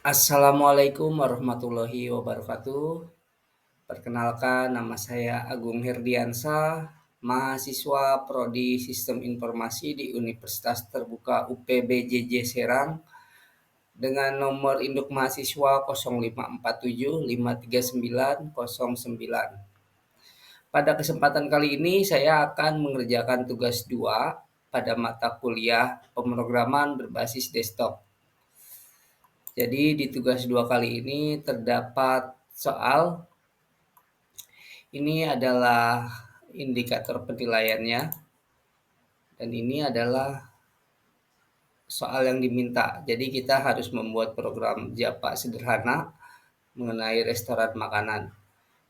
Assalamualaikum warahmatullahi wabarakatuh. Perkenalkan, nama saya Agung Herdiansah, mahasiswa Prodi Sistem Informasi di Universitas Terbuka UPBJJ Serang dengan nomor induk mahasiswa 0547539009. Pada kesempatan kali ini saya akan mengerjakan tugas 2 pada mata kuliah pemrograman berbasis desktop. Jadi di tugas 2 kali ini terdapat soal. Ini adalah indikator penilaiannya dan ini adalah soal yang diminta. Jadi kita harus membuat program Java sederhana mengenai restoran makanan.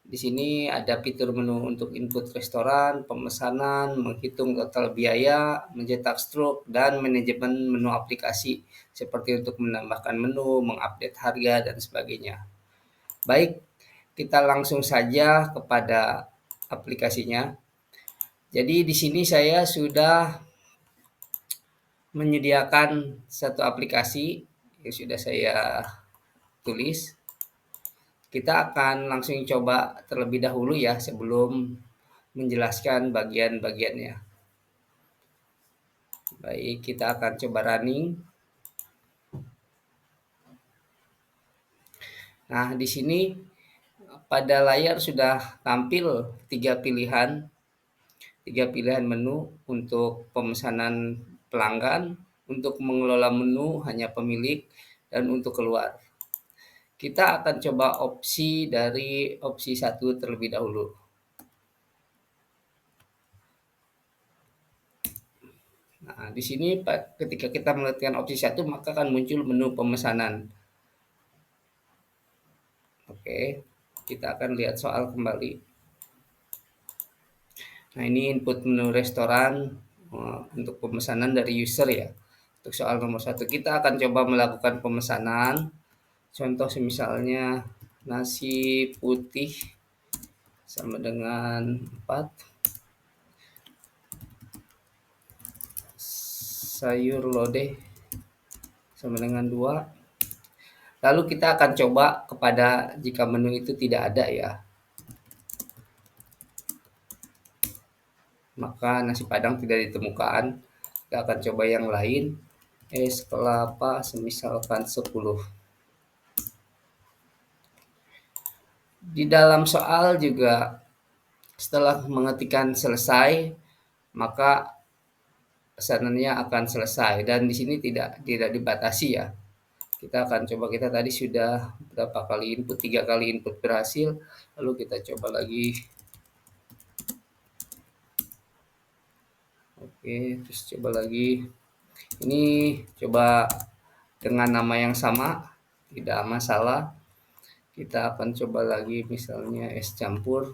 Di sini ada fitur menu untuk input restoran, pemesanan, menghitung total biaya, mencetak struk, dan manajemen menu aplikasi seperti untuk menambahkan menu, mengupdate harga, dan sebagainya. Baik, kita langsung saja kepada aplikasinya. Jadi di sini saya sudah menyediakan satu aplikasi yang sudah saya tulis. Kita akan langsung coba terlebih dahulu ya sebelum menjelaskan bagian-bagiannya. Baik, kita akan coba running. Nah, di sini pada layar sudah tampil tiga pilihan menu untuk pemesanan pelanggan, untuk mengelola menu hanya pemilik, dan untuk keluar. Kita akan coba opsi dari opsi 1 terlebih dahulu. Nah, di sini ketika kita mengetikkan opsi 1 maka akan muncul menu pemesanan. Oke, kita akan lihat soal kembali. Nah, ini input menu restoran untuk pemesanan dari user ya. Untuk soal nomor 1 kita akan coba melakukan pemesanan. Contoh misalnya nasi putih sama dengan 4, sayur lodeh sama dengan 2. Lalu kita akan coba kepada jika menu itu tidak ada ya. Maka nasi padang tidak ditemukan. Kita akan coba yang lain. Es kelapa semisalkan 10. Di dalam soal juga setelah mengetikkan selesai, maka pesanannya akan selesai dan di sini tidak dibatasi ya. Kita akan coba, kita tadi sudah berapa kali input, 3 kali input berhasil, lalu kita coba lagi. Oke, terus coba lagi. Ini coba dengan nama yang sama, tidak masalah. Kita akan coba lagi misalnya es campur.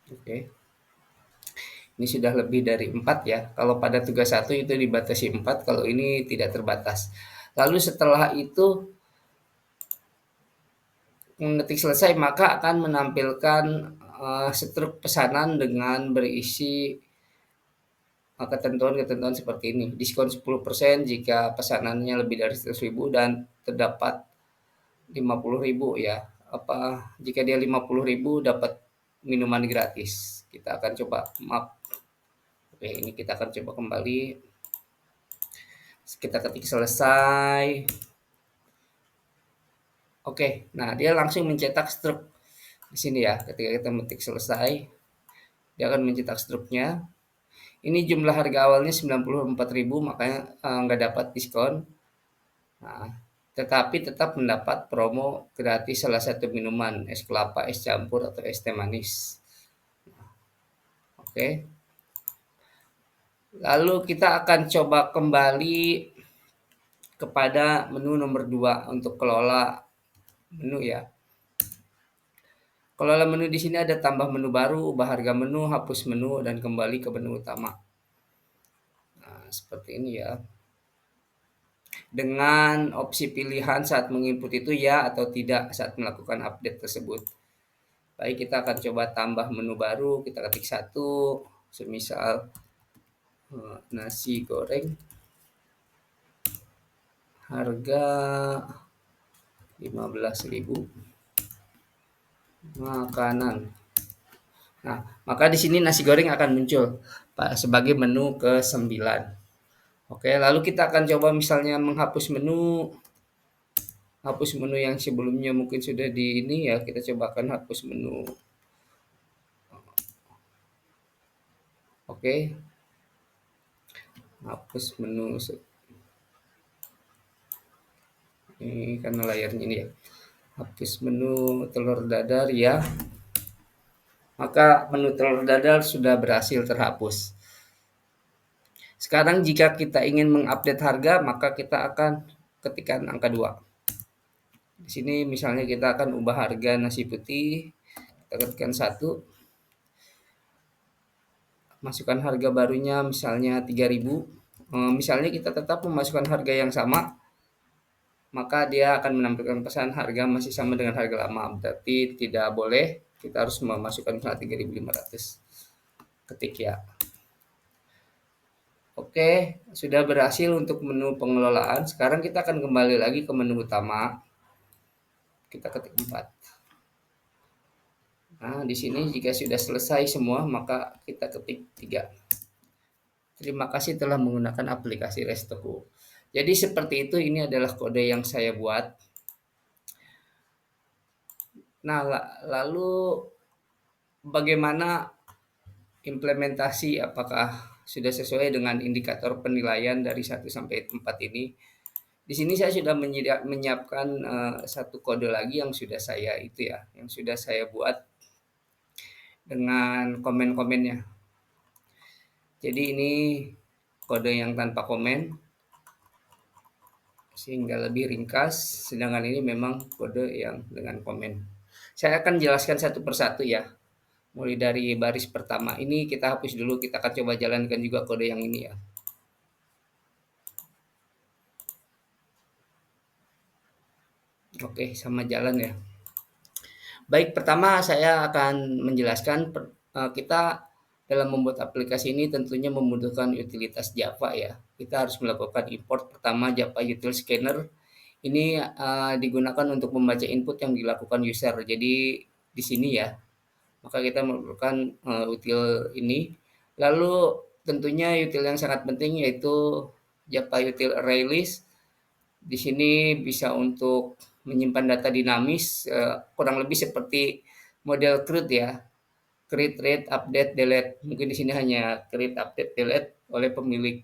Oke. Ini sudah lebih dari 4 ya. Kalau pada tugas 1 itu dibatasi 4, kalau ini tidak terbatas. Lalu setelah itu mengetik selesai maka akan menampilkan struk pesanan dengan berisi ketentuan-ketentuan seperti ini. Diskon 10% jika pesanannya lebih dari 100.000 dan terdapat 50.000 ya. Jika dia 50.000 dapat minuman gratis. Kita akan coba map. Oke, ini kita akan coba kembali. Kita ketik selesai. Oke, nah dia langsung mencetak struk di sini ya. Ketika kita mengetik selesai, dia akan mencetak struknya. Ini jumlah harga awalnya 94.000, makanya nggak dapat diskon. Nah, tetapi tetap mendapat promo gratis salah satu minuman, es kelapa, es campur, atau es teh manis. Oke. Lalu kita akan coba kembali kepada menu nomor 2 untuk kelola menu ya. Kelola menu di sini ada tambah menu baru, ubah harga menu, hapus menu, dan kembali ke menu utama. Nah, seperti ini ya. Dengan opsi pilihan saat menginput itu ya atau tidak saat melakukan update tersebut. Baik, kita akan coba tambah menu baru, kita ketik 1, semisal nasi goreng. harga 15.000 makanan. Nah, maka di sini nasi goreng akan muncul sebagai menu ke-9. Oke, lalu kita akan coba misalnya menghapus menu yang sebelumnya mungkin sudah di ini ya, kita coba akan hapus menu. Oke, hapus menu ini karena layarnya ini ya. Hapus menu telur dadar ya. Maka menu telur dadar sudah berhasil terhapus. Sekarang jika kita ingin mengupdate harga, maka kita akan ketikkan angka 2. Di sini misalnya kita akan ubah harga nasi putih, kita ketikkan 1. Masukkan harga barunya misalnya 3.000. Misalnya kita tetap memasukkan harga yang sama, maka dia akan menampilkan pesan harga masih sama dengan harga lama. Berarti tidak boleh, kita harus memasukkan misalnya 3.500. Ketik ya. Oke, sudah berhasil untuk menu pengelolaan. Sekarang kita akan kembali lagi ke menu utama. Kita ketik 4. Nah, di sini jika sudah selesai semua, maka kita ketik 3. Terima kasih telah menggunakan aplikasi Restoku. Jadi seperti itu, ini adalah kode yang saya buat. Nah, lalu bagaimana implementasi, apakah sudah sesuai dengan indikator penilaian dari 1 sampai 4 ini? Di sini saya sudah menyiapkan satu kode lagi yang sudah saya buat dengan komen-komennya. Jadi ini kode yang tanpa komen sehingga lebih ringkas, sedangkan ini memang kode yang dengan komen. Saya akan jelaskan satu persatu ya. Mulai dari baris pertama ini kita hapus dulu, kita akan coba jalankan juga kode yang ini ya. Oke, sama jalan ya. Baik, pertama saya akan menjelaskan kita dalam membuat aplikasi ini tentunya membutuhkan utilitas Java ya. Kita harus melakukan import pertama Java Util Scanner. Ini digunakan untuk membaca input yang dilakukan user. Jadi di sini ya, maka kita memerlukan util ini. Lalu tentunya util yang sangat penting yaitu Java Util ArrayList. Di sini bisa untuk menyimpan data dinamis, kurang lebih seperti model CRUD ya. Create, read, update, delete. Mungkin di sini hanya create, update, delete oleh pemilik.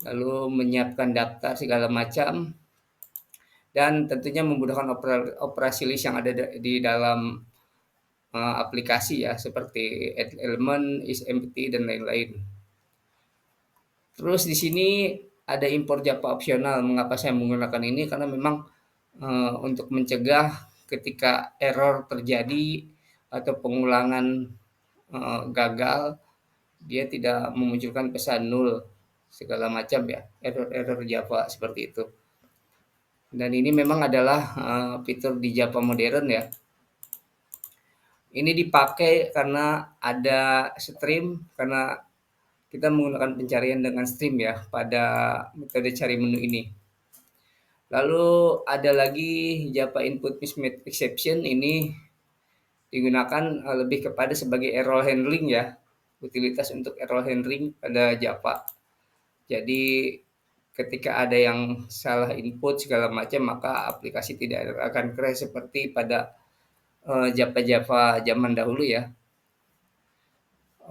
Lalu menyiapkan daftar segala macam. Dan tentunya memudahkan operasi list yang ada di dalam aplikasi ya, seperti add element, is empty, dan lain-lain. Terus di sini ada import Java opsional. Mengapa saya menggunakan ini? Karena memang untuk mencegah ketika error terjadi atau pengulangan gagal, dia tidak memunculkan pesan null segala macam ya, error Java seperti itu. Dan ini memang adalah fitur di Java modern ya. Ini dipakai karena ada stream, karena kita menggunakan pencarian dengan stream ya pada metode cari menu ini. Lalu ada lagi Java Input Mismatch Exception, ini digunakan lebih kepada sebagai error handling ya, utilitas untuk error handling pada Java. Jadi ketika ada yang salah input segala macam, maka aplikasi tidak akan crash seperti pada Java zaman dahulu ya.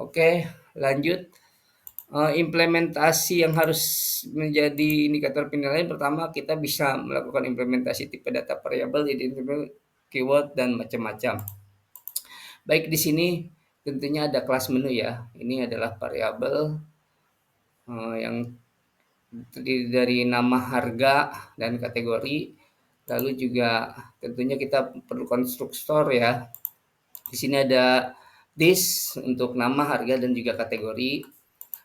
Oke, lanjut. Implementasi yang harus menjadi indikator penilaian, pertama kita bisa melakukan implementasi tipe data variabel, jadi keyword dan macam-macam. Baik, di sini tentunya ada kelas menu ya. Ini adalah variabel yang terdiri dari nama, harga, dan kategori. Lalu juga tentunya kita perlu konstruktor ya. Di sini ada this untuk nama, harga, dan juga kategori.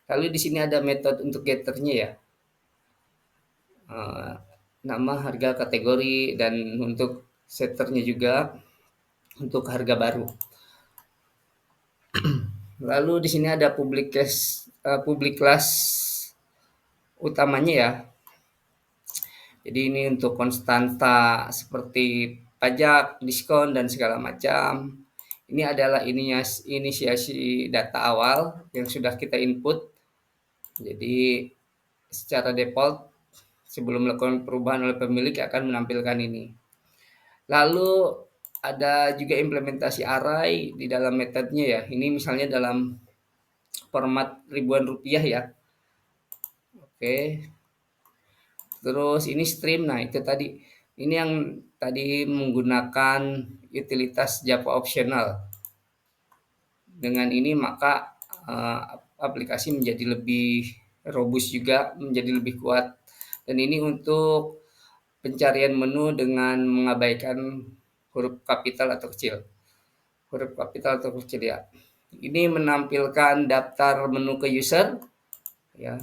Lalu di sini ada metode untuk getternya ya. Nama, harga, kategori, dan untuk setternya juga untuk harga baru. Lalu di sini ada public class utamanya ya. Jadi ini untuk konstanta seperti pajak, diskon, dan segala macam. Ini adalah inisiasi data awal yang sudah kita input. Jadi secara default sebelum melakukan perubahan oleh pemilik akan menampilkan ini. Lalu ada juga implementasi array di dalam metodenya ya. Ini misalnya dalam format ribuan rupiah ya. Oke. Terus ini stream. Nah, itu tadi. Ini yang tadi menggunakan utilitas Java optional. Dengan ini maka aplikasi menjadi lebih robust juga, menjadi lebih kuat. Dan ini untuk pencarian menu dengan mengabaikan huruf kapital atau kecil. Huruf kapital atau kecil ya. Ini menampilkan daftar menu ke user ya.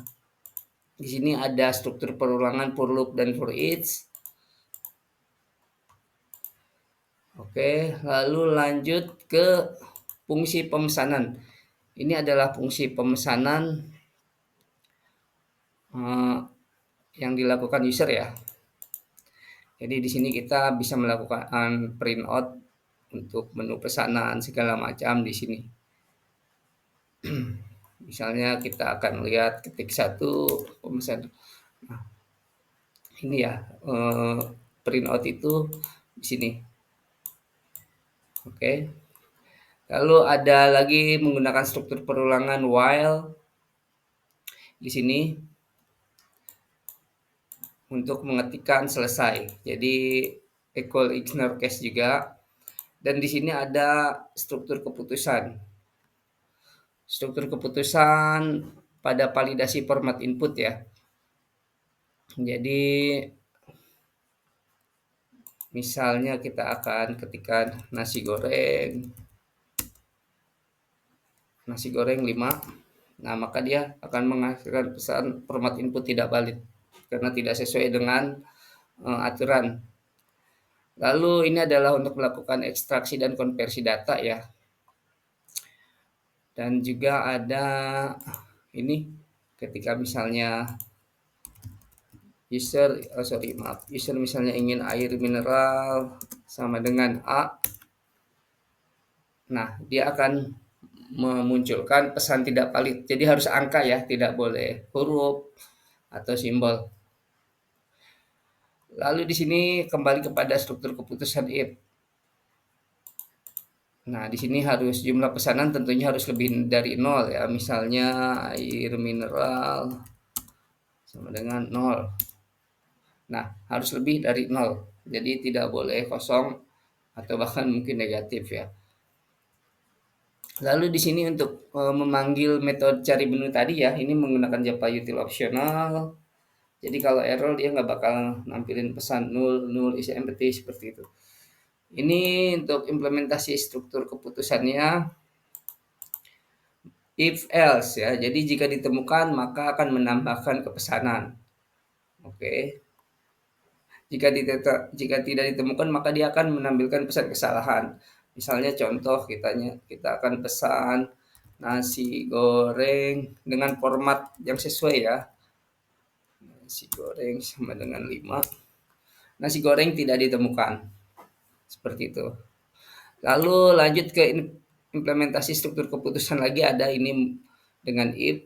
Di sini ada struktur perulangan for loop dan for each. Oke, lalu lanjut ke fungsi pemesanan. Ini adalah fungsi pemesanan yang dilakukan user ya. Jadi di sini kita bisa melakukan print out untuk menu pesanan segala macam di sini. Misalnya kita akan lihat ketik satu pemesan. Nah, ini ya print out itu di sini. Oke. Lalu ada lagi menggunakan struktur perulangan while di sini untuk mengetikkan selesai. Jadi equal ignore case juga. Dan di sini ada struktur keputusan. Struktur keputusan pada validasi format input ya. Jadi misalnya kita akan ketikkan nasi goreng 5. Nah, maka dia akan menghasilkan pesan format input tidak valid karena tidak sesuai dengan aturan. Lalu ini adalah untuk melakukan ekstraksi dan konversi data ya. Dan juga ada ini ketika misalnya user misalnya ingin air mineral sama dengan A. Nah, dia akan memunculkan pesan tidak valid. Jadi harus angka ya, tidak boleh huruf atau simbol. Lalu di sini kembali kepada struktur keputusan if. Nah, di sini harus jumlah pesanan tentunya harus lebih dari 0 ya. Misalnya air mineral sama dengan 0. Nah, harus lebih dari 0. Jadi tidak boleh kosong atau bahkan mungkin negatif ya. Lalu di sini untuk memanggil metode cari menu tadi ya, ini menggunakan Java util optional. Jadi kalau error dia nggak bakal nampilin pesan null is empty seperti itu. Ini untuk implementasi struktur keputusannya if else ya. Jadi jika ditemukan maka akan menambahkan kepesanan. Oke. Jika tidak ditemukan maka dia akan menampilkan pesan kesalahan. Misalnya contoh kita akan pesan nasi goreng dengan format yang sesuai ya. Nasi goreng sama dengan 5. Nasi goreng tidak ditemukan. Seperti itu. Lalu lanjut ke implementasi struktur keputusan lagi ada ini dengan if.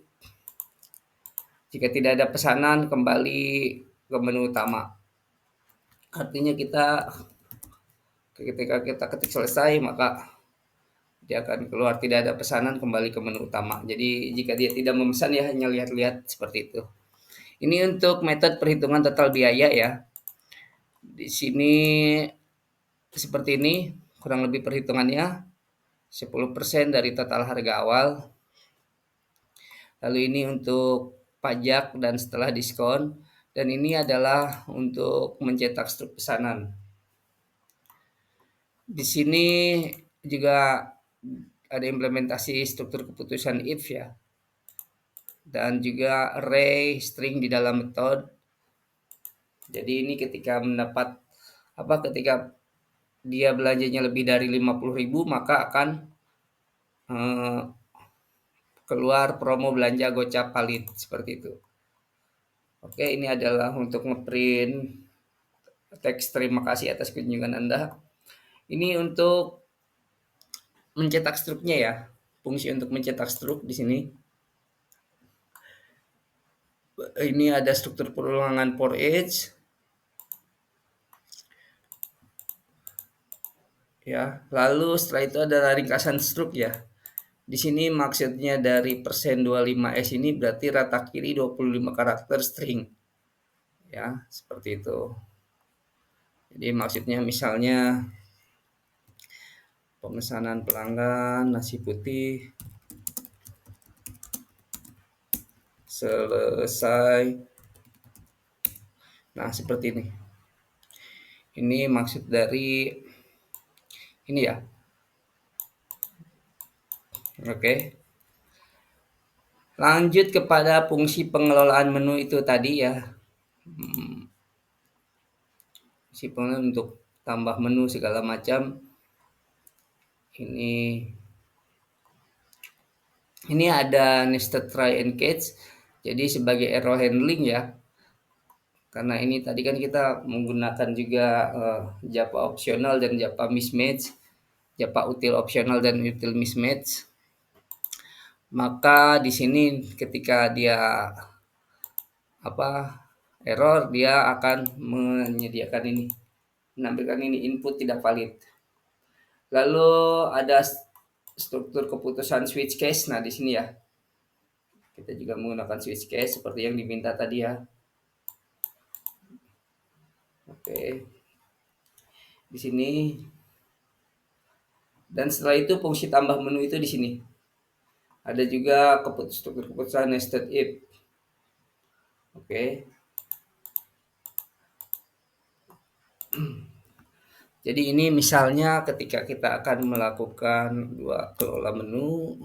Jika tidak ada pesanan kembali ke menu utama. Artinya ketika kita ketik selesai maka dia akan keluar tidak ada pesanan kembali ke menu utama. Jadi jika dia tidak memesan ya hanya lihat-lihat seperti itu. Ini untuk metode perhitungan total biaya ya. Di sini seperti ini kurang lebih perhitungannya 10% dari total harga awal. Lalu ini untuk pajak dan setelah diskon. Dan ini adalah untuk mencetak struk pesanan. Di sini juga ada implementasi struktur keputusan if ya. Dan juga array string di dalam metode. Jadi ini ketika ketika dia belanjanya lebih dari 50.000 maka akan keluar promo belanja gocap valid seperti itu. Oke, ini adalah untuk ngeprint teks terima kasih atas kunjungan Anda. Ini untuk mencetak struknya ya. Fungsi untuk mencetak struk di sini. Ini ada struktur perulangan for each ya. Lalu setelah itu ada ringkasan struk ya. Di sini maksudnya dari persen 25S ini berarti rata kiri 25 karakter string. Ya, seperti itu. Jadi maksudnya misalnya pemesanan pelanggan nasi putih selesai. Nah, seperti ini. Ini maksud dari ini ya. Oke. Lanjut kepada fungsi pengelolaan menu itu tadi ya. Fungsi pengelolaan untuk tambah menu segala macam. Ini ada nested try and catch. Jadi sebagai error handling ya. Karena ini tadi kan kita menggunakan juga Java optional dan Java mismatch. Java util optional dan util mismatch. Maka di sini ketika dia error, dia akan menyediakan ini, menampilkan ini input tidak valid. Lalu ada struktur keputusan switch case. Nah, di sini ya. Kita juga menggunakan switch case seperti yang diminta tadi ya. Oke. Di sini. Dan setelah itu fungsi tambah menu itu di sini. Ada juga struktur keputusan nested if. Oke. Jadi ini misalnya ketika kita akan melakukan dua kelola menu,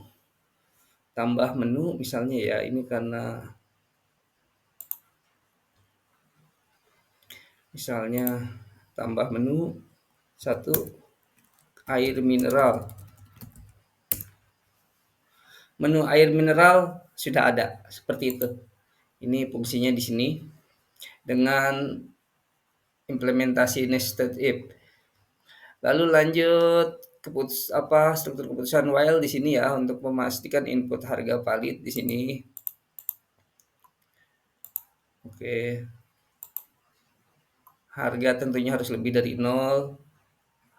tambah menu misalnya ya, ini karena misalnya tambah menu satu air mineral. Menu air mineral sudah ada seperti itu. Ini fungsinya di sini dengan implementasi nested if. Lalu lanjut struktur keputusan while di sini ya untuk memastikan input harga valid di sini. Oke. Harga tentunya harus lebih dari 0.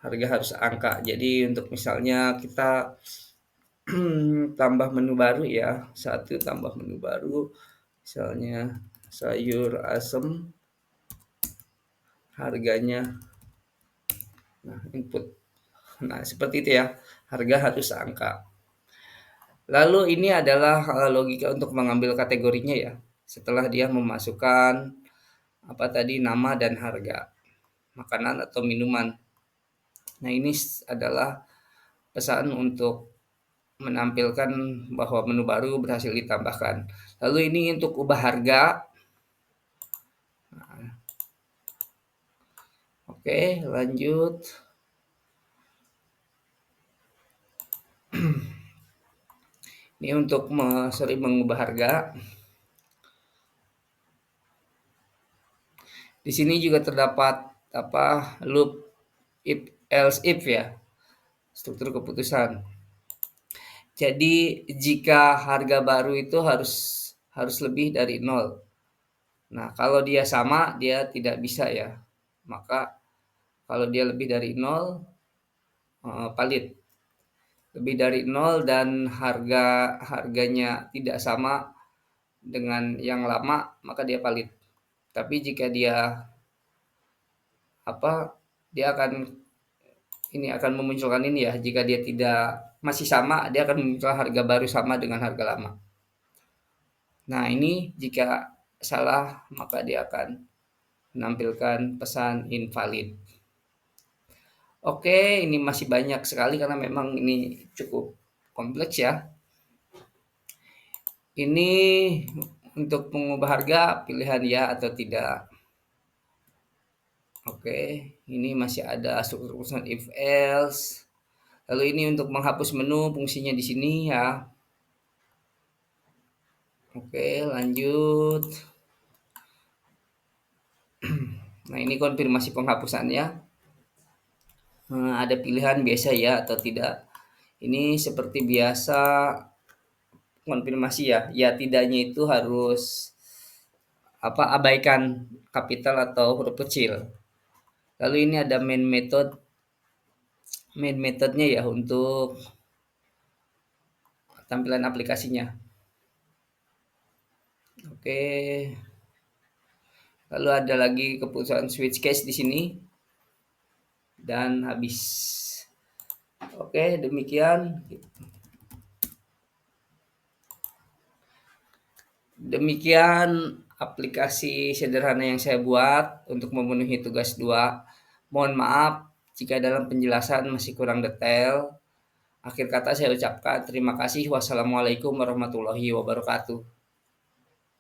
Harga harus angka. Jadi untuk misalnya kita tambah menu baru ya. Satu tambah menu baru. Misalnya sayur asem. Harganya. Nah, input. Nah, seperti itu ya. Harga harus angka. Lalu ini adalah logika untuk mengambil kategorinya ya. Setelah dia memasukkan nama dan harga makanan atau minuman. Nah, ini adalah pesan untuk menampilkan bahwa menu baru berhasil ditambahkan. Lalu ini untuk ubah harga. Nah, oke, lanjut. Ini untuk mengubah harga. Di sini juga terdapat loop if else if ya. Struktur keputusan. Jadi jika harga baru itu harus lebih dari 0. Nah, kalau dia sama dia tidak bisa ya. Maka kalau dia lebih dari 0 valid. Lebih dari 0 dan harganya tidak sama dengan yang lama maka dia valid. Tapi jika dia dia akan memunculkan ini ya, jika dia tidak masih sama dia akan memunculkan harga baru sama dengan harga lama. Nah, ini jika salah maka dia akan menampilkan pesan invalid. Oke, ini masih banyak sekali karena memang ini cukup kompleks ya. Ini untuk mengubah harga pilihan ya atau tidak. Oke, ini masih ada struktur keputusan if else. Lalu ini untuk menghapus menu fungsinya di sini ya. Oke, lanjut. Nah, ini konfirmasi penghapusannya. Ada pilihan biasa ya atau tidak. Ini seperti biasa konfirmasi ya. Ya tidaknya itu harus abaikan kapital atau huruf kecil. Lalu ini ada main methodnya ya untuk tampilan aplikasinya. Oke. Lalu ada lagi keputusan switch case di sini dan habis. Oke, demikian. Demikian aplikasi sederhana yang saya buat untuk memenuhi tugas 2. Mohon maaf jika dalam penjelasan masih kurang detail. Akhir kata saya ucapkan terima kasih. Wassalamualaikum warahmatullahi wabarakatuh.